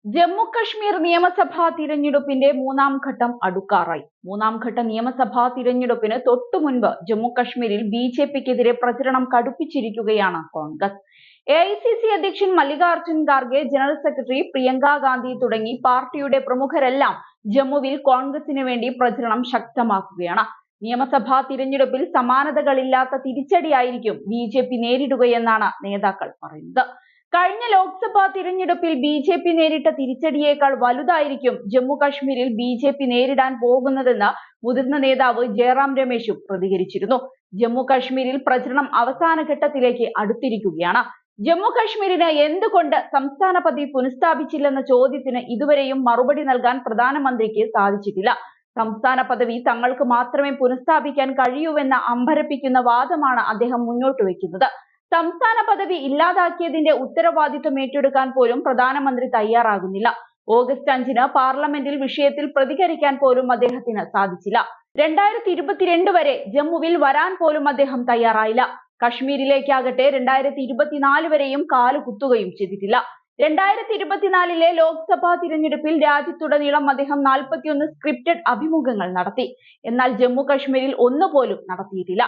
ജമ്മു കശ്മീർ നിയമസഭാ തിരഞ്ഞെടുപ്പിന്റെ മൂന്നാം ഘട്ടം അടുക്കാറായി. മൂന്നാം ഘട്ട നിയമസഭാ തിരഞ്ഞെടുപ്പിന് തൊട്ടു മുൻപ് ജമ്മു കശ്മീരിൽ ബിജെപിക്കെതിരെ പ്രചരണം കടുപ്പിച്ചിരിക്കുകയാണ് കോൺഗ്രസ്. എഐസിസി അധ്യക്ഷൻ മല്ലികാർജുൻ ഖാർഗെ, ജനറൽ സെക്രട്ടറി പ്രിയങ്ക ഗാന്ധി തുടങ്ങി പാർട്ടിയുടെ പ്രമുഖരെല്ലാം ജമ്മുവിൽ കോൺഗ്രസിന് വേണ്ടി പ്രചരണം ശക്തമാക്കുകയാണ്. നിയമസഭാ തിരഞ്ഞെടുപ്പിൽ സമാനതകളില്ലാത്ത തിരിച്ചടിയായിരിക്കും ബിജെപി നേരിടുകയെന്നാണ് നേതാക്കൾ പറയുന്നത്. കഴിഞ്ഞ ലോക്സഭാ തിരഞ്ഞെടുപ്പിൽ ബിജെപി നേരിട്ട തിരിച്ചടിയേക്കാൾ വലുതായിരിക്കും ജമ്മു കശ്മീരിൽ ബിജെപി നേരിടാൻ പോകുന്നതെന്ന് മുതിർന്ന നേതാവ് ജയറാം രമേശും പ്രതികരിച്ചിരുന്നു. ജമ്മു കശ്മീരിൽ പ്രചരണം അവസാന ഘട്ടത്തിലേക്ക് അടുത്തിരിക്കുകയാണ്. ജമ്മു കശ്മീരിന് എന്തുകൊണ്ട് സംസ്ഥാന പദവി പുനഃസ്ഥാപിച്ചില്ലെന്ന ചോദ്യത്തിന് ഇതുവരെയും മറുപടി നൽകാൻ പ്രധാനമന്ത്രിക്ക് സാധിച്ചിട്ടില്ല. സംസ്ഥാന പദവി തങ്ങൾക്ക് മാത്രമേ പുനഃസ്ഥാപിക്കാൻ കഴിയൂവെന്ന അമ്പരപ്പിക്കുന്ന വാദമാണ് അദ്ദേഹം മുന്നോട്ട് വയ്ക്കുന്നത്. സംസ്ഥാന പദവി ഇല്ലാതാക്കിയതിന്റെ ഉത്തരവാദിത്വം ഏറ്റെടുക്കാൻ പോലും പ്രധാനമന്ത്രി തയ്യാറാകുന്നില്ല. ഓഗസ്റ്റ് 5-ന് പാർലമെന്റിൽ വിഷയത്തിൽ പ്രതികരിക്കാൻ പോലും അദ്ദേഹത്തിന് സാധിച്ചില്ല. 2022 വരെ ജമ്മുവിൽ വരാൻ പോലും അദ്ദേഹം തയ്യാറായില്ല. കശ്മീരിലേക്കാകട്ടെ 2024 വരെയും കാലുകുത്തുകയും ചെയ്തിട്ടില്ല. 2024 ലോക്സഭാ തിരഞ്ഞെടുപ്പിൽ രാജ്യത്തുടനീളം അദ്ദേഹം 41 സ്ക്രിപ്റ്റഡ് അഭിമുഖങ്ങൾ നടത്തി. എന്നാൽ ജമ്മു കശ്മീരിൽ ഒന്നുപോലും നടത്തിയിട്ടില്ല.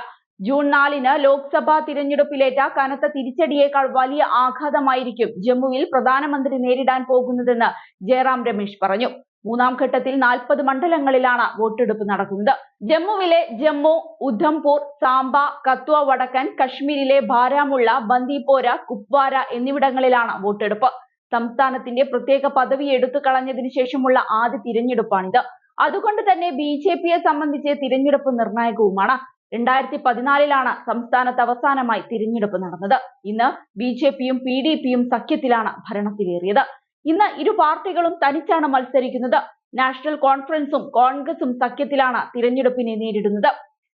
ജൂൺ 4-ന് ലോക്സഭാ തിരഞ്ഞെടുപ്പിലേറ്റ കനത്ത തിരിച്ചടിയേക്കാൾ വലിയ ആഘാതമായിരിക്കും ജമ്മുവിൽ പ്രധാനമന്ത്രി നേരിടാൻ പോകുന്നതെന്ന് ജയറാം രമേശ് പറഞ്ഞു. മൂന്നാം ഘട്ടത്തിൽ 40 മണ്ഡലങ്ങളിലാണ് വോട്ടെടുപ്പ് നടക്കുന്നത്. ജമ്മുവിലെ ജമ്മു, ഉധംപൂർ, സാംബ, കത്വ വടക്കൻ, കശ്മീരിലെ ബാരാമുള്ള, ബന്ദിപ്പോര, കുപ്വാര എന്നിവിടങ്ങളിലാണ് വോട്ടെടുപ്പ്. സംസ്ഥാനത്തിന്റെ പ്രത്യേക പദവി എടുത്തു കളഞ്ഞതിനു ശേഷമുള്ള ആദ്യ തിരഞ്ഞെടുപ്പാണിത്. അതുകൊണ്ട് തന്നെ ബിജെപിയെ സംബന്ധിച്ച് തിരഞ്ഞെടുപ്പ് നിർണായകവുമാണ്. 2014-ലാണ് സംസ്ഥാനത്ത് അവസാനമായി തിരഞ്ഞെടുപ്പ് നടന്നത്. ഇന്ന് ബിജെപിയും PDPയും സഖ്യത്തിലാണ് ഭരണത്തിലേറിയത്. ഇന്ന് ഇരു പാർട്ടികളും തനിച്ചാണ് മത്സരിക്കുന്നത്. നാഷണൽ കോൺഫറൻസും കോൺഗ്രസും സഖ്യത്തിലാണ് തിരഞ്ഞെടുപ്പിനെ നേരിടുന്നത്.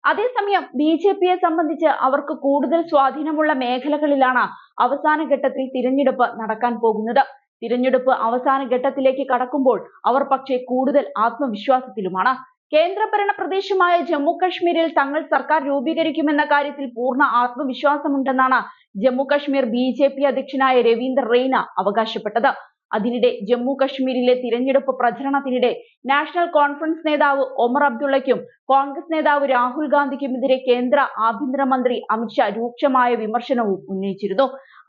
അതേസമയം ബിജെപിയെ സംബന്ധിച്ച് അവർക്ക് കൂടുതൽ സ്വാധീനമുള്ള മേഖലകളിലാണ് അവസാന ഘട്ടത്തിൽ തിരഞ്ഞെടുപ്പ് നടക്കാൻ പോകുന്നത്. തിരഞ്ഞെടുപ്പ് അവസാന ഘട്ടത്തിലേക്ക് കടക്കുമ്പോൾ അവർ പക്ഷേ കൂടുതൽ ആത്മവിശ്വാസത്തിലുമാണ്. കേന്ദ്രഭരണ പ്രദേശമായ ജമ്മു കശ്മീരിൽ തങ്ങൾ സർക്കാർ രൂപീകരിക്കുമെന്ന കാര്യത്തിൽ പൂർണ്ണ ആത്മവിശ്വാസമുണ്ടെന്നാണ് ജമ്മു കശ്മീർ ബിജെപി അധ്യക്ഷനായ രവീന്ദർ റെയ്ന അവകാശപ്പെട്ടത്. അതിനിടെ ജമ്മു കശ്മീരിലെ തിരഞ്ഞെടുപ്പ് പ്രചരണത്തിനിടെ നാഷണൽ കോൺഫറൻസ് നേതാവ് ഒമർ അബ്ദുള്ളയ്ക്കും കോൺഗ്രസ് നേതാവ് രാഹുൽ ഗാന്ധിക്കുമെതിരെ കേന്ദ്ര ആഭ്യന്തരമന്ത്രി അമിത്ഷാ രൂക്ഷമായ വിമർശനവും ഉന്നയിച്ചിരുന്നു.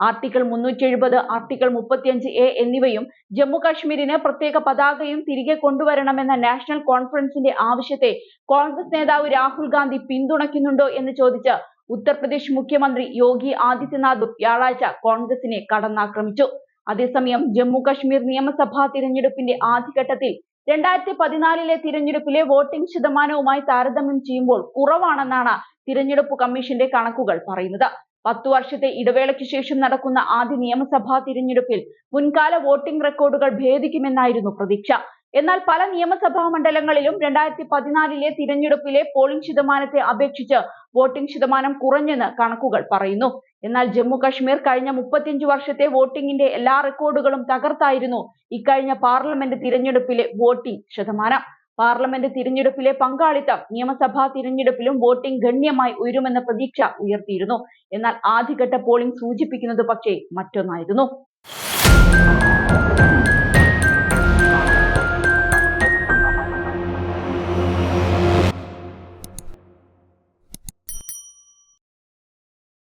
ആർട്ടിക്കിൾ 370, ആർട്ടിക്കിൾ 35A എന്നിവയും ജമ്മു കശ്മീരിന് പ്രത്യേക പതാകയും തിരികെ കൊണ്ടുവരണമെന്ന നാഷണൽ കോൺഫറൻസിന്റെ ആവശ്യത്തെ കോൺഗ്രസ് നേതാവ് രാഹുൽ ഗാന്ധി പിന്തുണയ്ക്കുന്നുണ്ടോ എന്ന് ചോദിച്ച് ഉത്തർപ്രദേശ് മുഖ്യമന്ത്രി യോഗി ആദിത്യനാഥ് വ്യാഴാഴ്ച കോൺഗ്രസിനെ കടന്നാക്രമിച്ചു. അതേസമയം ജമ്മു കശ്മീർ നിയമസഭാ തിരഞ്ഞെടുപ്പിന്റെ ആദ്യഘട്ടത്തിൽ 2014 തിരഞ്ഞെടുപ്പിലെ വോട്ടിംഗ് ശതമാനവുമായി താരതമ്യം ചെയ്യുമ്പോൾ കുറവാണെന്നാണ് തിരഞ്ഞെടുപ്പ് കമ്മീഷന്റെ കണക്കുകൾ പറയുന്നത്. 10 വർഷത്തെ ഇടവേളയ്ക്ക് ശേഷം നടക്കുന്ന ആദ്യ നിയമസഭാ തിരഞ്ഞെടുപ്പിൽ മുൻകാല വോട്ടിംഗ് റെക്കോർഡുകൾ ഭേദിക്കുമെന്നായിരുന്നു പ്രതീക്ഷ. എന്നാൽ പല നിയമസഭാ മണ്ഡലങ്ങളിലും 2014 തിരഞ്ഞെടുപ്പിലെ പോളിംഗ് ശതമാനത്തെ അപേക്ഷിച്ച് വോട്ടിംഗ് ശതമാനം കുറഞ്ഞെന്ന് കണക്കുകൾ പറയുന്നു. എന്നാൽ ജമ്മു കശ്മീർ കഴിഞ്ഞ 35 വർഷത്തെ വോട്ടിംഗിന്റെ എല്ലാ റെക്കോർഡുകളും തകർത്തായിരുന്നു ഇക്കഴിഞ്ഞ പാർലമെന്റ് തിരഞ്ഞെടുപ്പിലെ വോട്ടിംഗ് ശതമാനം. പാർലമെന്റ് തിരഞ്ഞെടുപ്പിലെ പങ്കാളിത്തം നിയമസഭാ തിരഞ്ഞെടുപ്പിലും വോട്ടിംഗ് ഗണ്യമായി ഉയരുമെന്ന പ്രതീക്ഷ ഉയർത്തിയിരുന്നു. എന്നാൽ ആദ്യഘട്ട പോളിംഗ് സൂചിപ്പിക്കുന്നത് പക്ഷേ മറ്റൊന്നായിരുന്നു.